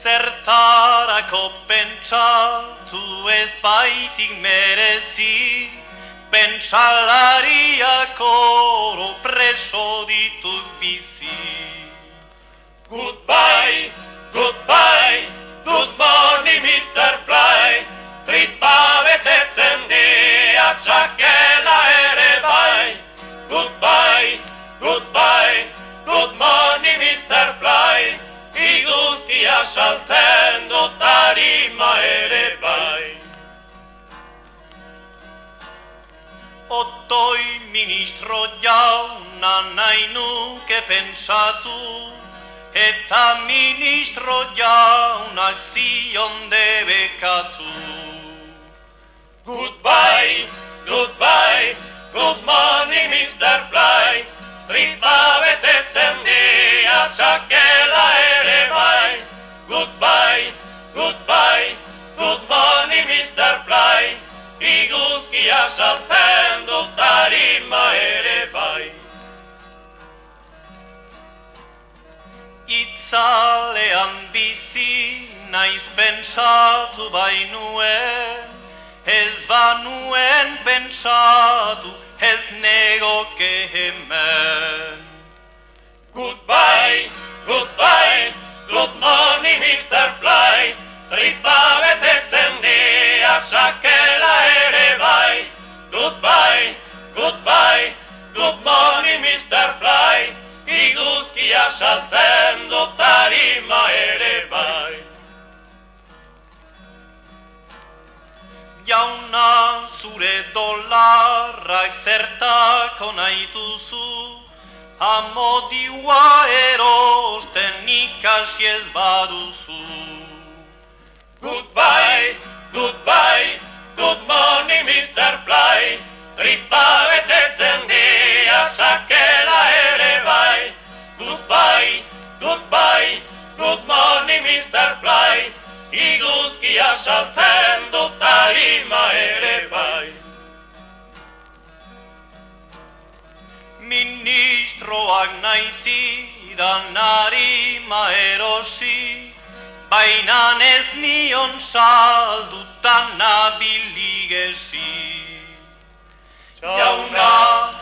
Zertarako pentsatu ez baitik merezi, pentsalariak oro preso ditut bizi. Goodbye, goodbye, good morning Mr. Fly, tripa betetzen dia txakela ere bai. Goodbye, goodbye, good morning Mr. Fly, iguzkia saltzen dut arima ere bai. Otoi ministro jauna nahi nuke pentsatu, eta ministro jaunak zion debekatu. Goodbye, goodbye, good morning Mr. Fly, tripa betetzen dia txakela ere bai. Goodbye, goodbye, good morning Mr. Fly, iguzkia saltzen dut arima ere bai. Itzalean bizi naiz pentsatu bainuen, ez banuen pentsatu ez negoke hemen. Goodbye, goodbye, good morning Mr. Fly, tripa betetzen dia txakela ere bai. Goodbye, goodbye, good morning Mr. Fly, iguzkia saltzen dut arima ere bai. Jauna zure dolarrak zertako nahi duzu, amodioa erosten ikasi ez baduzu. Goodbye, goodbye, good morning Mr. Fly, tripa betetzen dia txakela ere bai. Goodbye, goodbye, good morning Mr. Fly, iguzkia saltzen dut arima ere bai. Ministroak naizidan arima erosi, baina ez nion saldutan nabil igesi. Jauna,